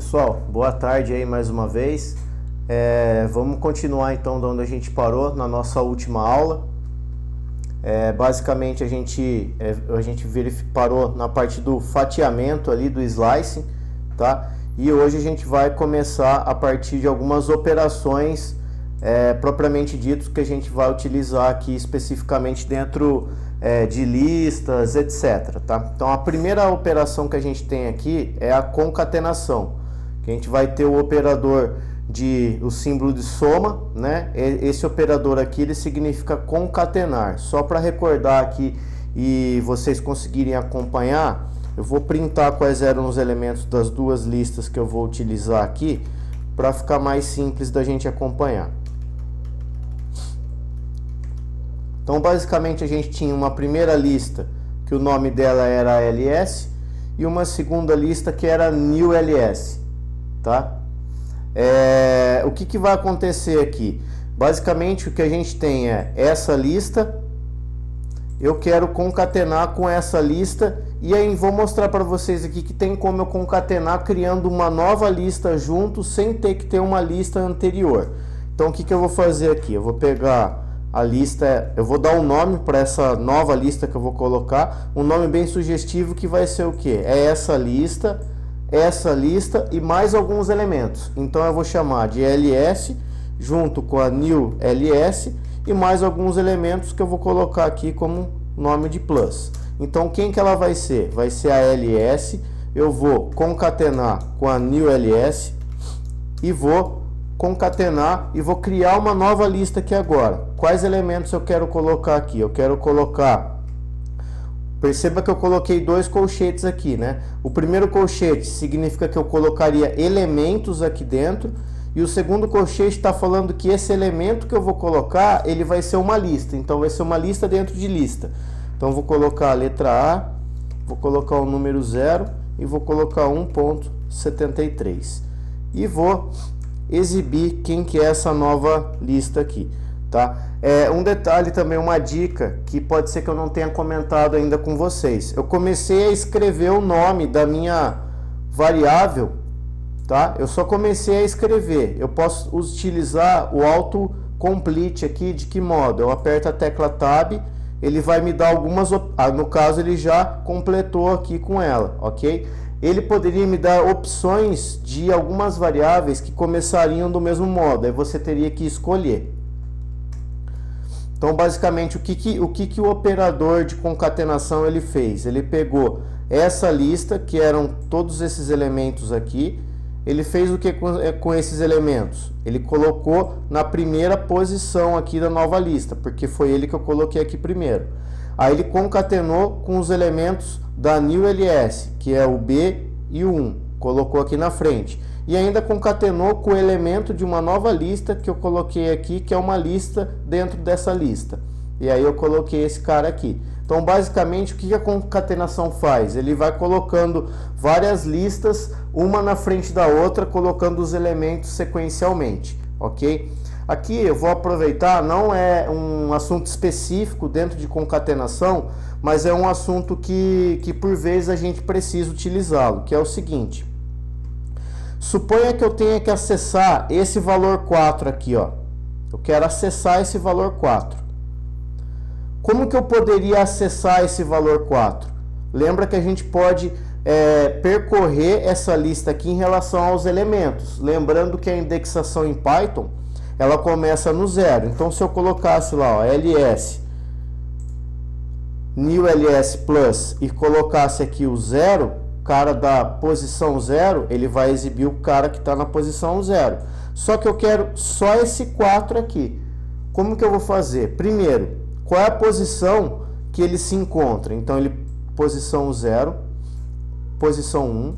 Pessoal, boa tarde aí mais uma vez. Vamos continuar então de onde a gente parou na nossa última aula. Basicamente a gente parou na parte do fatiamento ali, do slicing, tá? E hoje a gente vai começar a partir de algumas operações propriamente ditas que a gente vai utilizar aqui especificamente dentro de listas, etc, tá? Então a primeira operação que a gente tem aqui é a concatenação, que a gente vai ter o operador o símbolo de soma, né? Esse operador aqui ele significa concatenar. Só para recordar aqui e vocês conseguirem acompanhar, eu vou printar quais eram os elementos das duas listas que eu vou utilizar aqui para ficar mais simples da gente acompanhar. Então basicamente a gente tinha uma primeira lista que o nome dela era ls e uma segunda lista que era newls, tá? O que vai acontecer aqui? Basicamente o que a gente tem é essa lista, eu quero concatenar com essa lista e aí vou mostrar para vocês aqui que tem como eu concatenar criando uma nova lista junto sem ter que ter uma lista anterior. Então o que eu vou fazer aqui? Eu vou pegar a lista, eu vou dar um nome para essa nova lista que eu vou colocar, um nome bem sugestivo que vai ser o que? É essa lista e mais alguns elementos. Então eu vou chamar de ls junto com a new ls e mais alguns elementos que eu vou colocar aqui como nome de plus. Então quem que ela vai ser? Vai ser a ls, eu vou concatenar com a new ls e vou concatenar e vou criar uma nova lista aqui agora. Quais elementos eu quero colocar aqui? Eu quero colocar... Perceba que eu coloquei dois colchetes aqui, né? O primeiro colchete significa que eu colocaria elementos aqui dentro e o segundo colchete está falando que esse elemento que eu vou colocar, ele vai ser uma lista. Então vai ser uma lista dentro de lista. Então eu vou colocar a letra A, vou colocar o número 0 e vou colocar 1.73. E vou exibir quem que é essa nova lista aqui, tá? Um detalhe também, uma dica que pode ser que eu não tenha comentado ainda com vocês. Eu comecei a escrever o nome da minha variável, tá? Eu só comecei a escrever. Eu posso utilizar o autocomplete aqui, de que modo? Eu aperto a tecla Tab, ele vai me dar algumas... no caso ele já completou aqui com ela, ok? Ele poderia me dar opções de algumas variáveis que começariam do mesmo modo, aí você teria que escolher. Então basicamente o que o operador de concatenação ele fez? Ele pegou essa lista, que eram todos esses elementos aqui, ele fez o que com esses elementos? Ele colocou na primeira posição aqui da nova lista, porque foi ele que eu coloquei aqui primeiro. Aí ele concatenou com os elementos da newls, que é o B e o 1, colocou aqui na frente. E ainda concatenou com o elemento de uma nova lista que eu coloquei aqui, que é uma lista dentro dessa lista. E aí eu coloquei esse cara aqui. Então basicamente o que a concatenação faz? Ele vai colocando várias listas, uma na frente da outra, colocando os elementos sequencialmente, ok? Aqui eu vou aproveitar, não é um assunto específico dentro de concatenação, mas é um assunto que por vezes a gente precisa utilizá-lo, que é o seguinte. Suponha que eu tenha que acessar esse valor 4 aqui, ó. Eu quero acessar esse valor 4. Como que eu poderia acessar esse valor 4? Lembra que a gente pode percorrer essa lista aqui em relação aos elementos. Lembrando que a indexação em Python, ela começa no 0. Então se eu colocasse lá, ó, ls, newls plus e colocasse aqui o 0, o cara da posição 0, ele vai exibir o cara que está na posição 0. Só que eu quero só esse 4 aqui. Como que eu vou fazer? Primeiro, qual é a posição que ele se encontra? Então, posição 0, posição 1,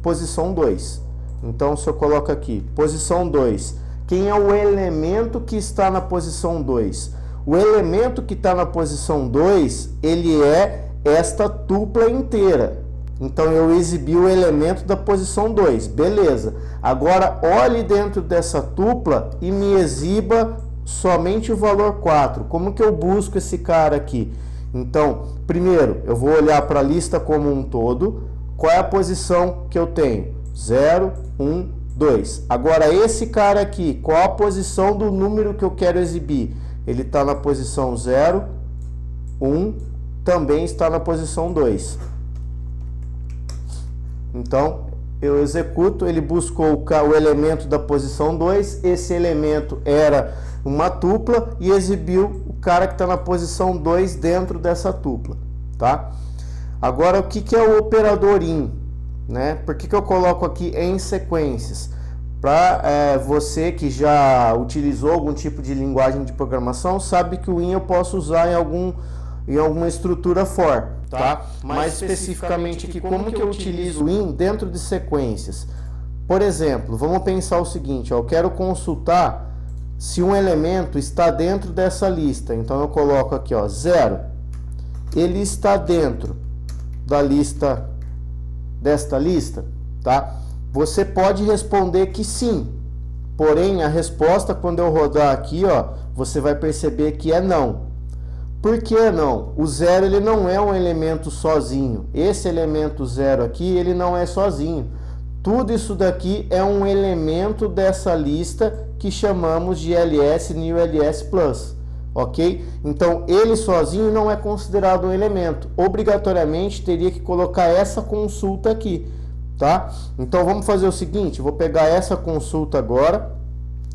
posição 2. Então, se eu coloco aqui, posição 2, quem é o elemento que está na posição 2? O elemento que está na posição 2, ele é esta tupla inteira. Então eu exibi o elemento da posição 2, beleza. Agora olhe dentro dessa tupla e me exiba somente o valor 4. Como que eu busco esse cara aqui? Então, primeiro eu vou olhar para a lista como um todo. Qual é a posição que eu tenho? 0, 1, 2. Agora esse cara aqui, qual a posição do número que eu quero exibir? Ele está na posição 0, 1, também está na posição 2. Então, eu executo, ele buscou o elemento da posição 2, esse elemento era uma tupla e exibiu o cara que está na posição 2 dentro dessa tupla, tá? Agora, o que é o operador IN, né? Por que eu coloco aqui em sequências? Para você que já utilizou algum tipo de linguagem de programação, sabe que o IN eu posso usar em alguma estrutura for, tá? Mais especificamente aqui, como que eu utilizo o IN dentro de sequências? Por exemplo, vamos pensar o seguinte, ó, eu quero consultar se um elemento está dentro dessa lista. Então eu coloco aqui, ó, 0. Ele está dentro da lista, desta lista, tá? Você pode responder que sim. Porém, a resposta, quando eu rodar aqui, ó, você vai perceber que é não. Por que não? O 0 ele não é um elemento sozinho. Esse elemento 0 aqui, ele não é sozinho. Tudo isso daqui é um elemento dessa lista que chamamos de ls new ls plus, ok? Então, ele sozinho não é considerado um elemento. Obrigatoriamente, teria que colocar essa consulta aqui, tá? Então, vamos fazer o seguinte, vou pegar essa consulta agora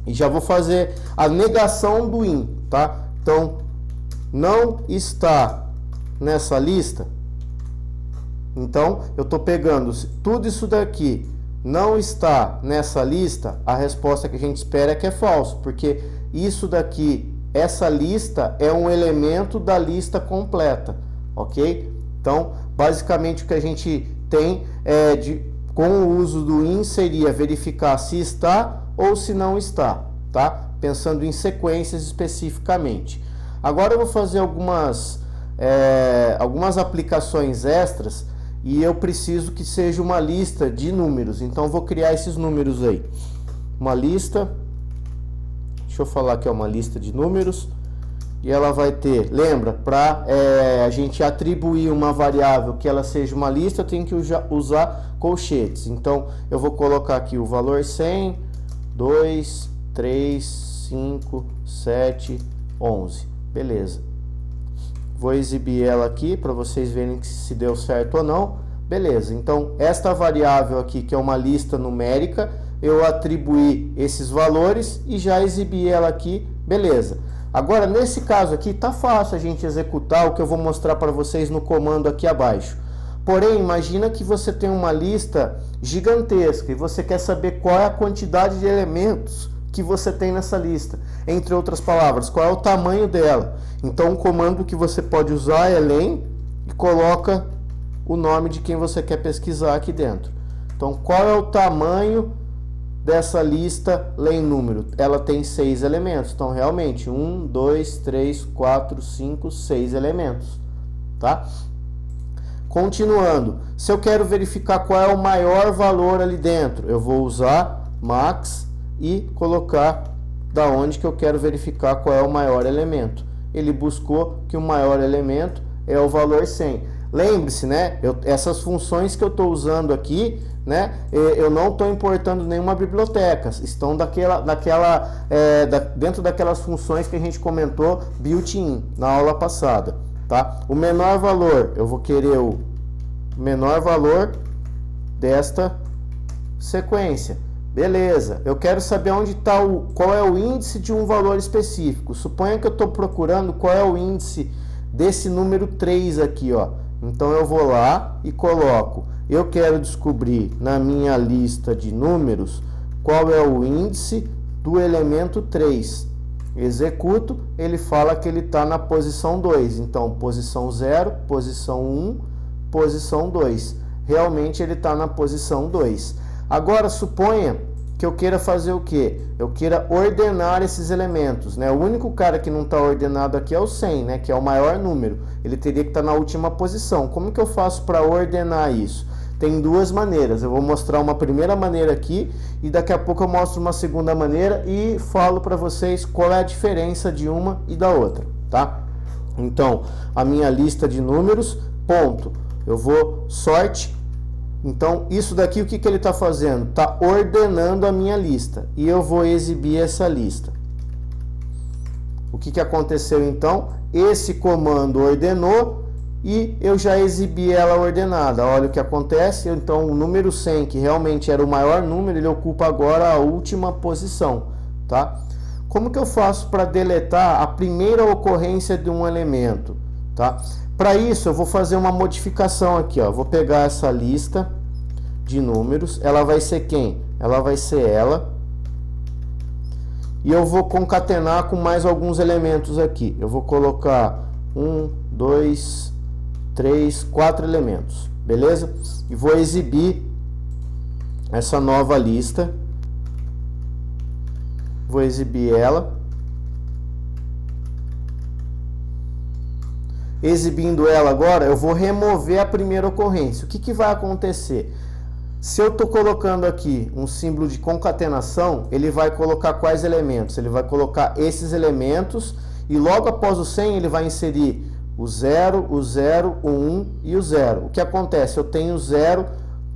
e já vou fazer a negação do IN, tá? Então, não está nessa lista. Então, eu estou pegando tudo isso daqui, não está nessa lista, a resposta que a gente espera é que é falso, porque isso daqui, essa lista é um elemento da lista completa, ok? Então, basicamente o que a gente tem com o uso do IN seria verificar se está ou se não está, tá? Pensando em sequências especificamente. Agora eu vou fazer algumas aplicações extras e eu preciso que seja uma lista de números. Então eu vou criar esses números aí. Uma lista, deixa eu falar que é uma lista de números. E ela vai ter, lembra, para a gente atribuir uma variável que ela seja uma lista, eu tenho que usar colchetes. Então eu vou colocar aqui o valor 100, 2, 3, 5, 7, 11. Beleza. Vou exibir ela aqui para vocês verem se deu certo ou não. Beleza. Então, esta variável aqui, que é uma lista numérica, eu atribuí esses valores e já exibi ela aqui. Beleza. Agora, nesse caso aqui, tá fácil a gente executar o que eu vou mostrar para vocês no comando aqui abaixo. Porém, imagina que você tem uma lista gigantesca e você quer saber qual é a quantidade de elementos que você tem nessa lista. Entre outras palavras, qual é o tamanho dela. Então, o comando que você pode usar é len e coloca o nome de quem você quer pesquisar aqui dentro. Então, qual é o tamanho dessa lista len número? Ela tem 6 elementos. Então, realmente, 1, 2, 3, 4, 5, 6 elementos. Tá? Continuando, se eu quero verificar qual é o maior valor ali dentro, eu vou usar max e colocar da onde que eu quero verificar qual é o maior elemento. Ele buscou que o maior elemento é o valor 100. Lembre-se, né? Essas funções que eu estou usando aqui, né? Eu não estou importando nenhuma biblioteca. Estão dentro daquelas funções que a gente comentou built-in na aula passada, tá? O menor valor, eu vou querer o menor valor desta sequência. Beleza, eu quero saber onde está qual é o índice de um valor específico. Suponha que eu estou procurando qual é o índice desse número 3 aqui, ó. Então eu vou lá e coloco, eu quero descobrir na minha lista de números qual é o índice do elemento 3. Executo, ele fala que ele está na posição 2. Então, posição 0, posição 1, posição 2. Realmente ele está na posição 2. Agora, suponha que eu queira fazer o quê? Eu queira ordenar esses elementos, né? O único cara que não está ordenado aqui é o 100, né? Que é o maior número. Ele teria que estar na última posição. Como que eu faço para ordenar isso? Tem duas maneiras. Eu vou mostrar uma primeira maneira aqui e daqui a pouco eu mostro uma segunda maneira e falo para vocês qual é a diferença de uma e da outra, tá? Então, a minha lista de números, ponto. Eu vou sort Então, isso daqui, o que ele está fazendo? Está ordenando a minha lista. E eu vou exibir essa lista. O que aconteceu então? Esse comando ordenou e eu já exibi ela ordenada. Olha o que acontece. Então, o número 100, que realmente era o maior número, ele ocupa agora a última posição, tá? Como que eu faço para deletar a primeira ocorrência de um elemento, tá? Para isso, eu vou fazer uma modificação aqui, ó. Vou pegar essa lista de números. Ela vai ser quem? Ela vai ser ela. E eu vou concatenar com mais alguns elementos aqui. Eu vou colocar 1, 2, 3, 4 elementos, beleza? E vou exibir essa nova lista. Vou exibir ela. Exibindo ela agora, eu vou remover a primeira ocorrência. O que vai acontecer? Se eu estou colocando aqui um símbolo de concatenação, ele vai colocar quais elementos? Ele vai colocar esses elementos e logo após o 100 ele vai inserir o 0, o 0, o 1 e o 0. O que acontece? Eu tenho 0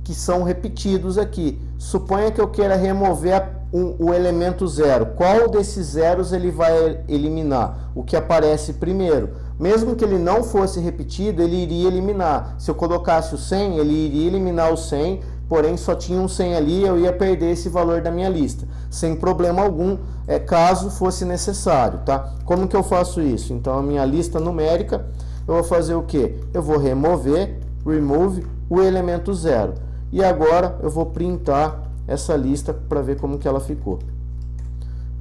que são repetidos aqui. Suponha que eu queira remover o elemento 0. Qual desses zeros ele vai eliminar? O que aparece primeiro. Mesmo que ele não fosse repetido, ele iria eliminar. Se eu colocasse o 100, ele iria eliminar o 100, porém só tinha um 100 ali, eu ia perder esse valor da minha lista, sem problema algum, caso fosse necessário, tá? Como que eu faço isso? Então, a minha lista numérica, eu vou fazer o quê? Eu vou remove o elemento 0. E agora eu vou printar essa lista para ver como que ela ficou.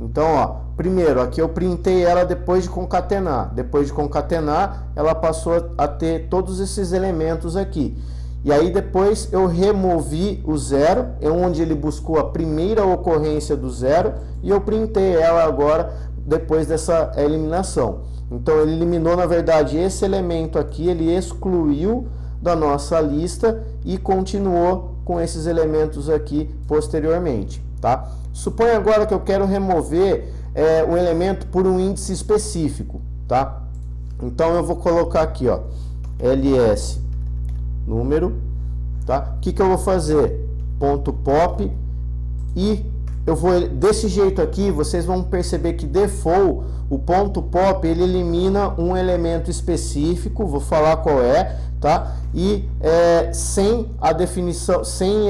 Então, ó, primeiro, aqui eu printei ela depois de concatenar. Depois de concatenar, ela passou a ter todos esses elementos aqui. E aí depois eu removi o 0, é onde ele buscou a primeira ocorrência do 0, e eu printei ela agora depois dessa eliminação. Então ele eliminou, na verdade, esse elemento aqui, ele excluiu da nossa lista e continuou com esses elementos aqui posteriormente, tá? Suponha agora que eu quero remover um elemento por um índice específico, tá? Então eu vou colocar aqui, ó, ls número, tá? O que eu vou fazer? Ponto pop, e eu vou desse jeito aqui, vocês vão perceber que default, o ponto pop, ele elimina um elemento específico, vou falar qual é, tá? E sem a definição, sem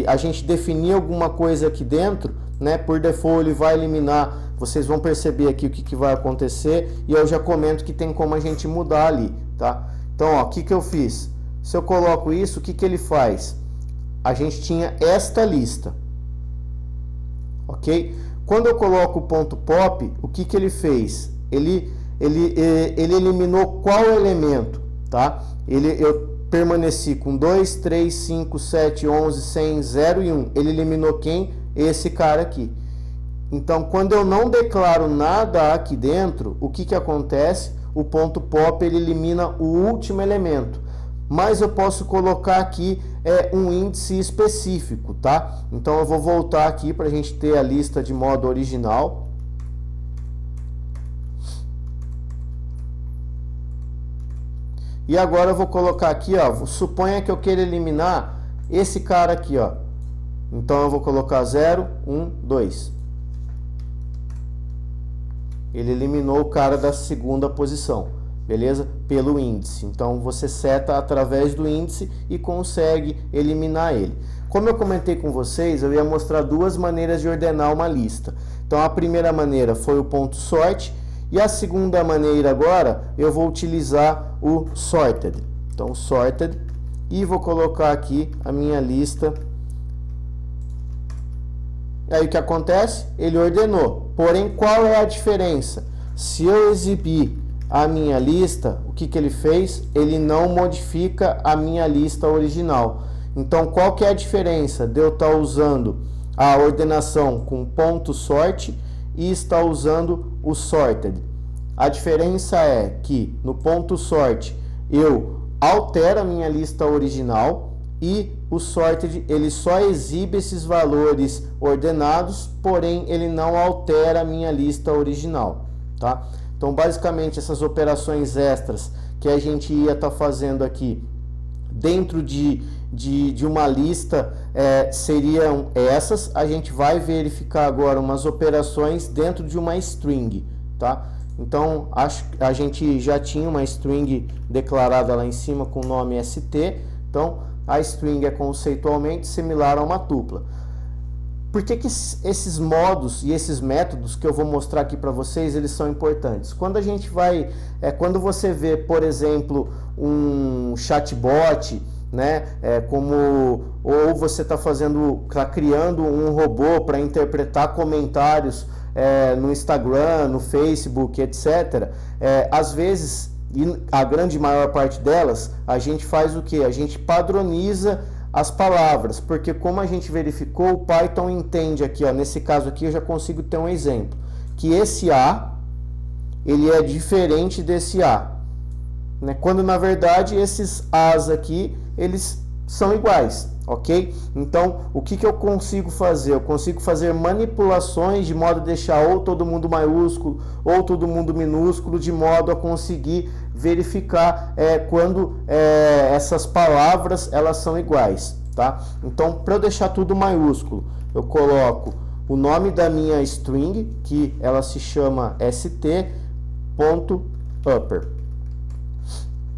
a gente definir alguma coisa aqui dentro, né? Por default ele vai eliminar, vocês vão perceber aqui o que vai acontecer, e eu já comento que tem como a gente mudar ali, tá? Então, ó, o que eu fiz? Se eu coloco isso, o que ele faz? A gente tinha esta lista, ok? Quando eu coloco o ponto pop, o que ele fez? Ele eliminou qual elemento, tá? Eu permaneci com 2, 3, 5, 7, 11, 100, 0 e 1. Ele eliminou quem? Esse cara aqui. Então, quando eu não declaro nada aqui dentro, o que acontece? O ponto pop ele elimina o último elemento. Mas eu posso colocar aqui um índice específico, tá? Então eu vou voltar aqui para a gente ter a lista de modo original. E agora eu vou colocar aqui, ó, suponha que eu queira eliminar esse cara aqui, ó. Então eu vou colocar 0, 1, 2. Ele eliminou o cara da segunda posição, beleza? Pelo índice. Então você seta através do índice e consegue eliminar ele. Como eu comentei com vocês, eu ia mostrar duas maneiras de ordenar uma lista. Então a primeira maneira foi o ponto sort, e a segunda maneira agora eu vou utilizar o sorted. Então sorted, e vou colocar aqui a minha lista. Aí o que acontece? Ele ordenou. Porém, qual é a diferença? Se eu exibir a minha lista, o que ele fez? Ele não modifica a minha lista original. Então, qual que é a diferença de eu estar usando a ordenação com ponto sort e estar usando o sorted? A diferença é que no ponto sort eu altero a minha lista original, e o sorted ele só exibe esses valores ordenados, porém ele não altera a minha lista original, tá? Então basicamente essas operações extras que a gente ia estar fazendo aqui dentro de uma lista seriam essas. A gente vai verificar agora umas operações dentro de uma string, tá? Então, a gente já tinha uma string declarada lá em cima com o nome ST, então a string é conceitualmente similar a uma tupla. Por que esses modos e esses métodos que eu vou mostrar aqui para vocês, eles são importantes? Quando a gente vai, quando você vê, por exemplo, um chatbot, né, ou você está criando um robô para interpretar comentários no Instagram, no Facebook, etc. Às vezes, e a grande maior parte delas, a gente faz o que? A gente padroniza as palavras, porque como a gente verificou, o Python entende aqui, ó, nesse caso aqui eu já consigo ter um exemplo, que esse A, ele é diferente desse A, né? Quando na verdade esses As aqui, eles são iguais, ok? Então, o que eu consigo fazer? Eu consigo fazer manipulações de modo a deixar ou todo mundo maiúsculo ou todo mundo minúsculo, de modo a conseguir verificar quando essas palavras elas são iguais, tá? Então, para eu deixar tudo maiúsculo, eu coloco o nome da minha string, que ela se chama st.upper.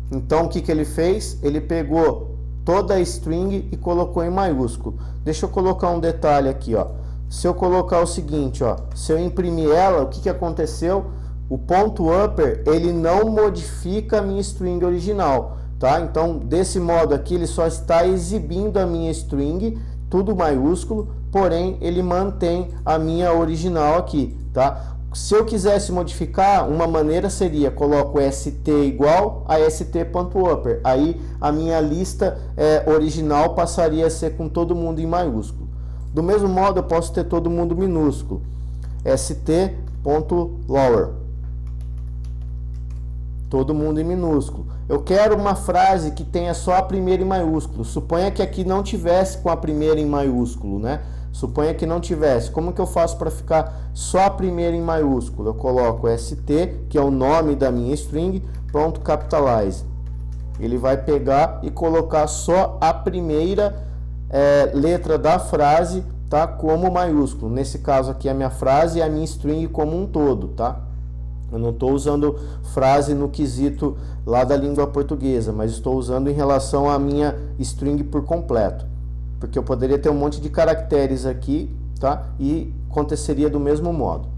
Então, o que ele fez? Ele pegou toda a string e colocou em maiúsculo. Deixa eu colocar um detalhe aqui, ó. Se eu colocar o seguinte, ó, se eu imprimir ela, o que aconteceu? O ponto upper, ele não modifica a minha string original, tá? Então, desse modo aqui, ele só está exibindo a minha string, tudo maiúsculo, porém, ele mantém a minha original aqui, tá? Se eu quisesse modificar, uma maneira seria, coloco st igual a st.upper, aí a minha lista original passaria a ser com todo mundo em maiúsculo. Do mesmo modo, eu posso ter todo mundo minúsculo, st.lower, todo mundo em minúsculo. Eu quero uma frase que tenha só a primeira em maiúsculo, suponha que aqui não tivesse com a primeira em maiúsculo, né? Suponha que não tivesse. Como que eu faço para ficar só a primeira em maiúsculo? Eu coloco st, que é o nome da minha string, pronto, capitalize. Ele vai pegar e colocar só a primeira letra da frase, tá, como maiúsculo. Nesse caso aqui a minha frase e a minha string como um todo, tá? Eu não estou usando frase no quesito lá da língua portuguesa, mas estou usando em relação à minha string por completo. Porque eu poderia ter um monte de caracteres aqui, tá? E aconteceria do mesmo modo.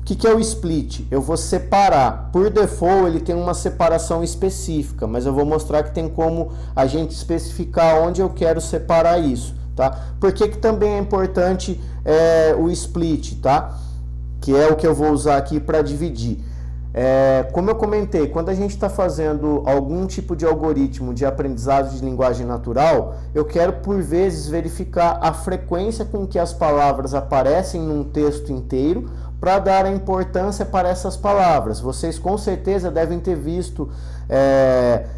O que é o split? Eu vou separar. Por default, ele tem uma separação específica, mas eu vou mostrar que tem como a gente especificar onde eu quero separar isso, tá? Por que também é importante o split, tá? Que é o que eu vou usar aqui para dividir. Como eu comentei, quando a gente está fazendo algum tipo de algoritmo de aprendizado de linguagem natural, eu quero por vezes verificar a frequência com que as palavras aparecem num texto inteiro para dar a importância para essas palavras. Vocês com certeza devem ter visto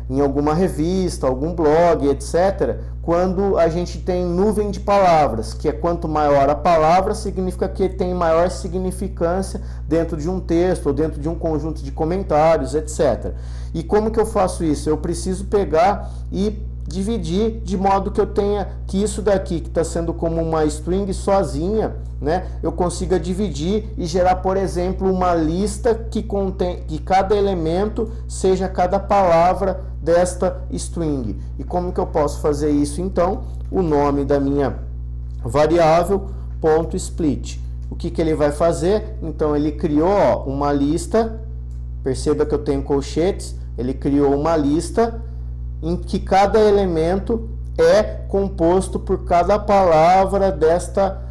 em alguma revista, algum blog, etc., quando a gente tem nuvem de palavras, que é quanto maior a palavra, significa que tem maior significância dentro de um texto ou dentro de um conjunto de comentários, etc. E como que eu faço isso? Eu preciso pegar e dividir de modo que eu tenha que isso daqui, que está sendo como uma string sozinha, né, eu consiga dividir e gerar, por exemplo, uma lista que contém, que cada elemento seja cada palavra desta string. E como que eu posso fazer isso então? O nome da minha variável .split. O que ele vai fazer? Então ele criou uma lista, perceba que eu tenho colchetes, ele criou uma lista em que cada elemento é composto por cada palavra desta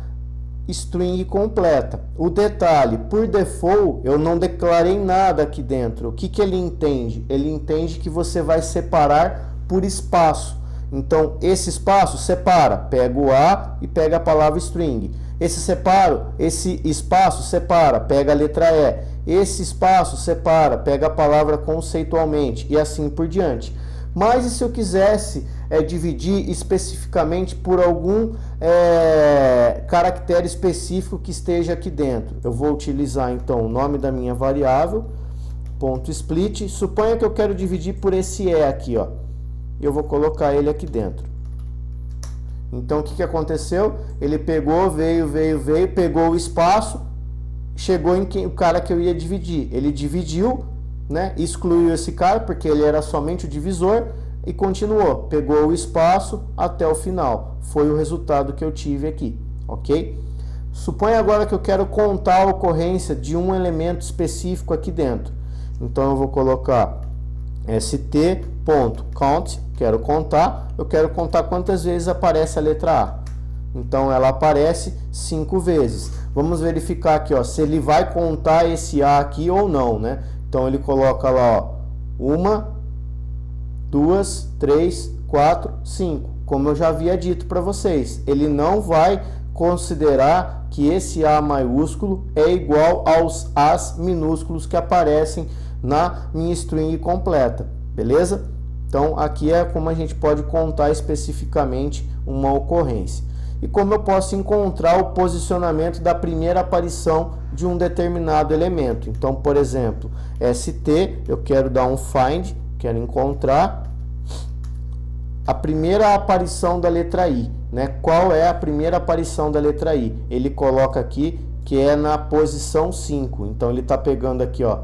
string completa. O detalhe, por default, eu não declarei nada aqui dentro. O que ele entende? Ele entende que você vai separar por espaço. Então, esse espaço separa, pega o A e pega a palavra string. Esse espaço separa, pega a letra E. Esse espaço separa, pega a palavra conceitualmente e assim por diante. Mas e se eu quisesse dividir especificamente por algum caractere específico que esteja aqui dentro? Eu vou utilizar então o nome da minha variável, .split. Suponha que eu quero dividir por esse E aqui, ó. e eu vou colocar ele aqui dentro. Então, o que aconteceu? Ele pegou, veio, pegou o espaço, chegou em o cara que eu ia dividir. Ele dividiu, né? Excluiu esse cara, porque ele era somente o divisor, e continuou. Pegou o espaço até o final. Foi o resultado que eu tive aqui, ok? Suponha agora que eu quero contar a ocorrência de um elemento específico aqui dentro. Então, eu vou colocar st.count, quero contar, eu quero contar quantas vezes aparece a letra A. Então ela aparece 5 vezes. Vamos verificar aqui, ó, se ele vai contar esse A aqui ou não, né? Então ele coloca lá, ó, 1, 2, 3, 4, 5. Como eu já havia dito para vocês, ele não vai considerar que esse A maiúsculo é igual aos As minúsculos que aparecem na minha string completa, beleza? Então aqui é como a gente pode contar especificamente uma ocorrência. E como eu posso encontrar o posicionamento da primeira aparição de um determinado elemento. Então, por exemplo, st, eu quero dar um find, quero encontrar a primeira aparição da letra I, né? Qual é a primeira aparição da letra I? Ele coloca aqui que é na posição 5. Então ele está pegando aqui, ó,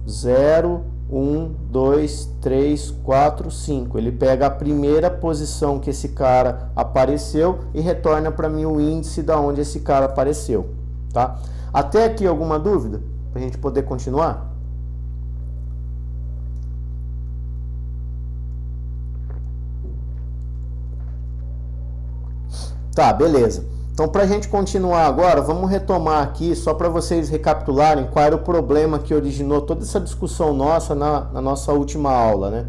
0, 1, 2, 3, 4, 5. Ele pega a primeira posição que esse cara apareceu e retorna para mim o índice da onde esse cara apareceu, tá? Até aqui alguma dúvida? Para a gente poder continuar? Tá, beleza. Então, para a gente continuar agora, vamos retomar aqui, só para vocês recapitularem qual era o problema que originou toda essa discussão nossa na nossa última aula, né?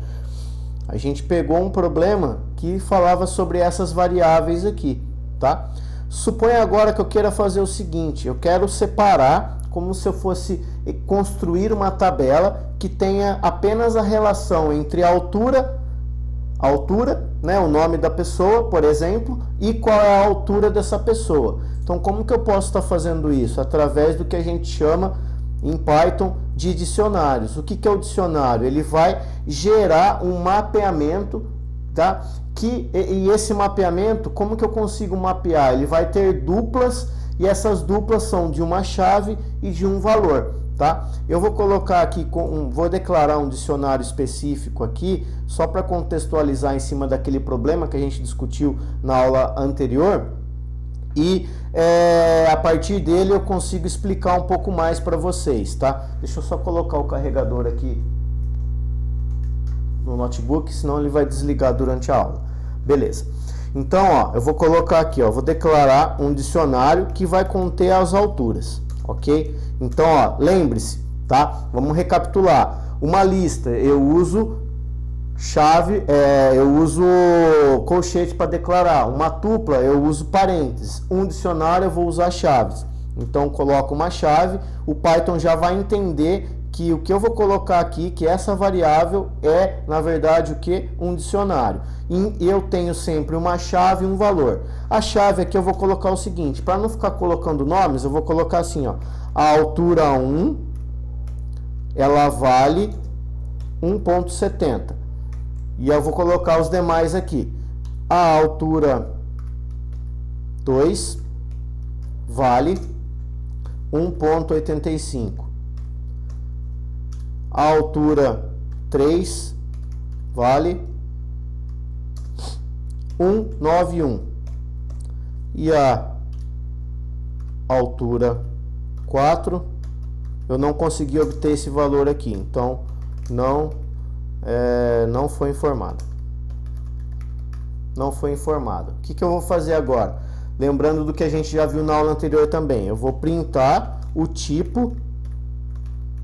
A gente pegou um problema que falava sobre essas variáveis aqui, tá? Suponha agora que eu queira fazer o seguinte, eu quero separar como se eu fosse construir uma tabela que tenha apenas a relação entre a altura, né, o nome da pessoa, por exemplo, e qual é a altura dessa pessoa. Então, como que eu posso estar fazendo isso? Através do que a gente chama em Python de dicionários. O que é o dicionário? Ele vai gerar um mapeamento, tá? E esse mapeamento, como que eu consigo mapear? Ele vai ter duplas, e essas duplas são de uma chave e de um valor, tá? Eu vou colocar aqui, vou declarar um dicionário específico aqui, só para contextualizar em cima daquele problema que a gente discutiu na aula anterior, e a partir dele eu consigo explicar um pouco mais para vocês, tá? Deixa eu só colocar o carregador aqui no notebook, senão ele vai desligar durante a aula. Beleza. Então, ó, eu vou colocar aqui, ó, vou declarar um dicionário que vai conter as alturas, ok? Então, ó, lembre-se, tá? Vamos recapitular. Uma lista, eu uso chave, eu uso colchete para declarar. Uma tupla, eu uso parênteses. Um dicionário, eu vou usar chaves. Então, coloco uma chave, o Python já vai entender que o que eu vou colocar aqui, que essa variável é, na verdade, o que? Um dicionário. E eu tenho sempre uma chave e um valor. A chave aqui eu vou colocar o seguinte, para não ficar colocando nomes, eu vou colocar assim, ó, a altura 1, ela vale 1,70. E eu vou colocar os demais aqui. A altura 2 vale 1,85. A altura 3 vale 191. E a altura 4, eu não consegui obter esse valor aqui, então não foi informado. Não foi informado. O que eu vou fazer agora? Lembrando do que a gente já viu na aula anterior também, eu vou printar o tipo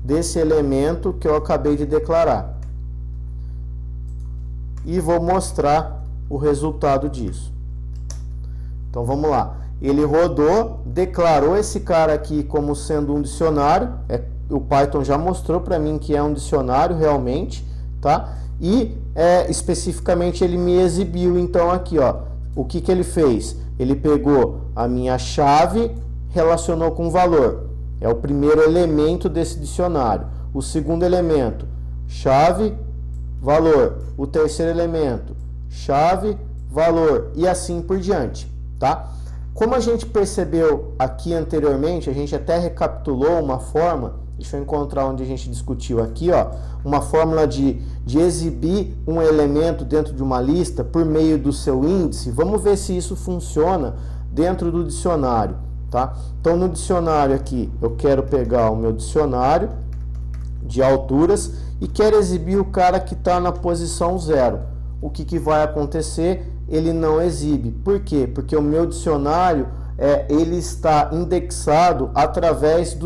desse elemento que eu acabei de declarar e vou mostrar o resultado disso. Então vamos lá, ele rodou, declarou esse cara aqui como sendo um dicionário, o Python já mostrou para mim que é um dicionário realmente, tá? E especificamente ele me exibiu então aqui, ó, o que ele fez? Ele pegou a minha chave, relacionou com o valor. É o primeiro elemento desse dicionário. O segundo elemento, chave, valor. O terceiro elemento, chave, valor, e assim por diante, tá? Como a gente percebeu aqui anteriormente, a gente até recapitulou uma forma, deixa eu encontrar onde a gente discutiu aqui, ó, uma fórmula de exibir um elemento dentro de uma lista por meio do seu índice. Vamos ver se isso funciona dentro do dicionário, tá? Então, no dicionário aqui, eu quero pegar o meu dicionário de alturas e quero exibir o cara que está na posição 0. O que vai acontecer? Ele não exibe. Por quê? Porque o meu dicionário ele está indexado através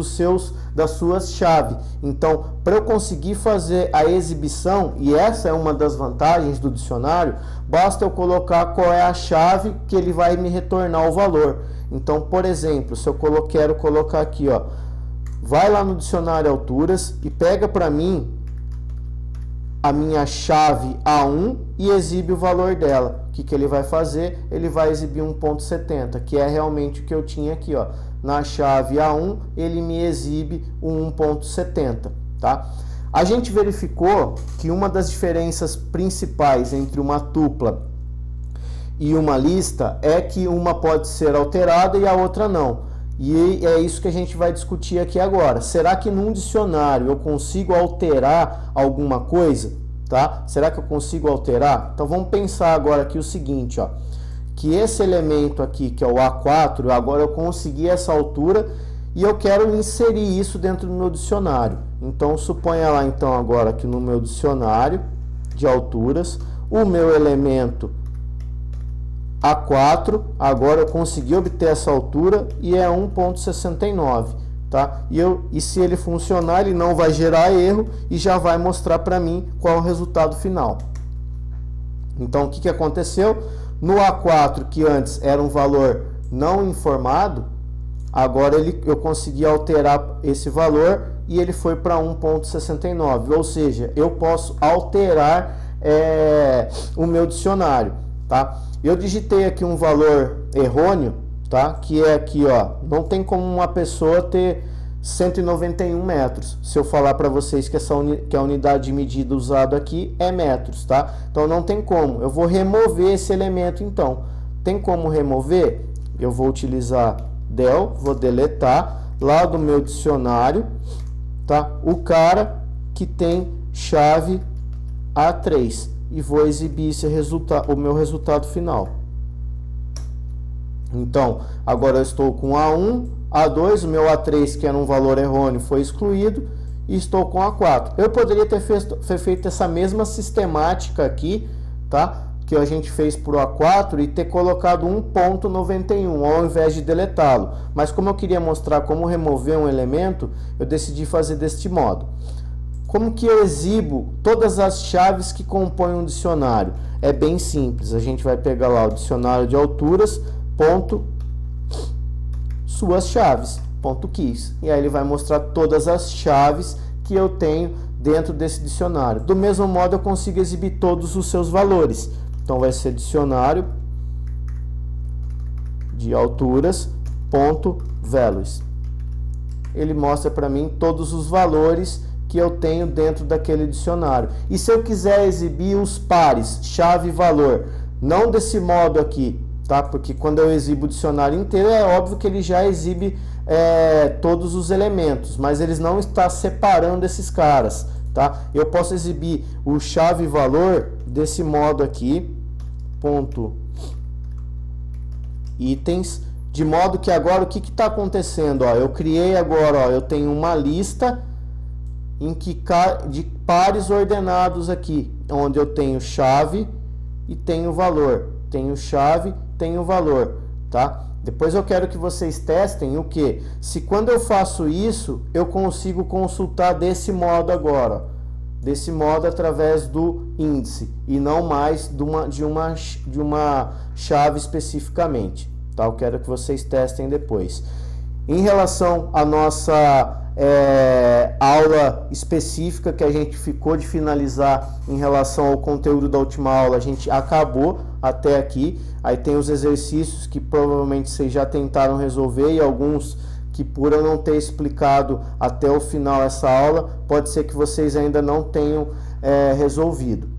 das suas chaves. Então, para eu conseguir fazer a exibição, e essa é uma das vantagens do dicionário, basta eu colocar qual é a chave que ele vai me retornar o valor. Então, por exemplo, se eu quero colocar aqui, ó, vai lá no dicionário alturas e pega para mim a minha chave A1 e exibe o valor dela. O que ele vai fazer? Ele vai exibir 1.70, que é realmente o que eu tinha aqui, ó. Na chave A1, ele me exibe o 1.70, tá? A gente verificou que uma das diferenças principais entre uma tupla e uma lista é que uma pode ser alterada e a outra não. E é isso que a gente vai discutir aqui agora. Será que num dicionário eu consigo alterar alguma coisa? Tá? Será que eu consigo alterar? Então vamos pensar agora aqui o seguinte, ó, que esse elemento aqui, que é o A4, agora eu consegui essa altura e eu quero inserir isso dentro do meu dicionário. Então suponha lá então agora que no meu dicionário de alturas, o meu elemento A4, agora eu consegui obter essa altura e é 1.69, tá? E se ele funcionar, ele não vai gerar erro e já vai mostrar para mim qual é o resultado final. Então, o que aconteceu? No A4, que antes era um valor não informado, agora eu consegui alterar esse valor e ele foi para 1.69, ou seja, eu posso alterar o meu dicionário, tá? Eu digitei aqui um valor errôneo, tá? Que é aqui, ó, não tem como uma pessoa ter 191 metros. Se eu falar para vocês que que a unidade de medida usada aqui é metros, tá? Então não tem como. Eu vou remover esse elemento, então. Tem como remover? Eu vou utilizar del, vou deletar lá do meu dicionário, tá? O cara que tem chave A3. E vou exibir o meu resultado final. Então, agora eu estou com A1, A2, o meu A3, que era um valor errôneo, foi excluído, e estou com A4. Eu poderia ter feito essa mesma sistemática aqui, tá? Que a gente fez por A4 e ter colocado 1.91 ao invés de deletá-lo. Mas como eu queria mostrar como remover um elemento, eu decidi fazer deste modo. Como que eu exibo todas as chaves que compõem um dicionário? É bem simples, a gente vai pegar lá o dicionário de alturas, ponto, suas chaves, ponto keys. E aí ele vai mostrar todas as chaves que eu tenho dentro desse dicionário. Do mesmo modo eu consigo exibir todos os seus valores. Então vai ser dicionário de alturas, ponto, values. Ele mostra para mim todos os valores que eu tenho dentro daquele dicionário. E se eu quiser exibir os pares, chave e valor, não desse modo aqui, tá? Porque quando eu exibo o dicionário inteiro, é óbvio que ele já exibe todos os elementos, mas eles não estão separando esses caras, tá? Eu posso exibir o chave e valor desse modo aqui, ponto itens, de modo que agora o que está acontecendo? Ó, eu criei agora, ó, eu tenho uma lista de pares ordenados aqui, onde eu tenho chave e tenho valor, tenho chave, tenho valor, tá? Depois eu quero que vocês testem o que? Se quando eu faço isso, eu consigo consultar desse modo agora, ó, desse modo através do índice e não mais de uma chave especificamente, tá? Eu quero que vocês testem depois. Em relação à nossa aula específica que a gente ficou de finalizar em relação ao conteúdo da última aula, a gente acabou até aqui. Aí tem os exercícios que provavelmente vocês já tentaram resolver e alguns que, por eu não ter explicado até o final essa aula, pode ser que vocês ainda não tenham resolvido.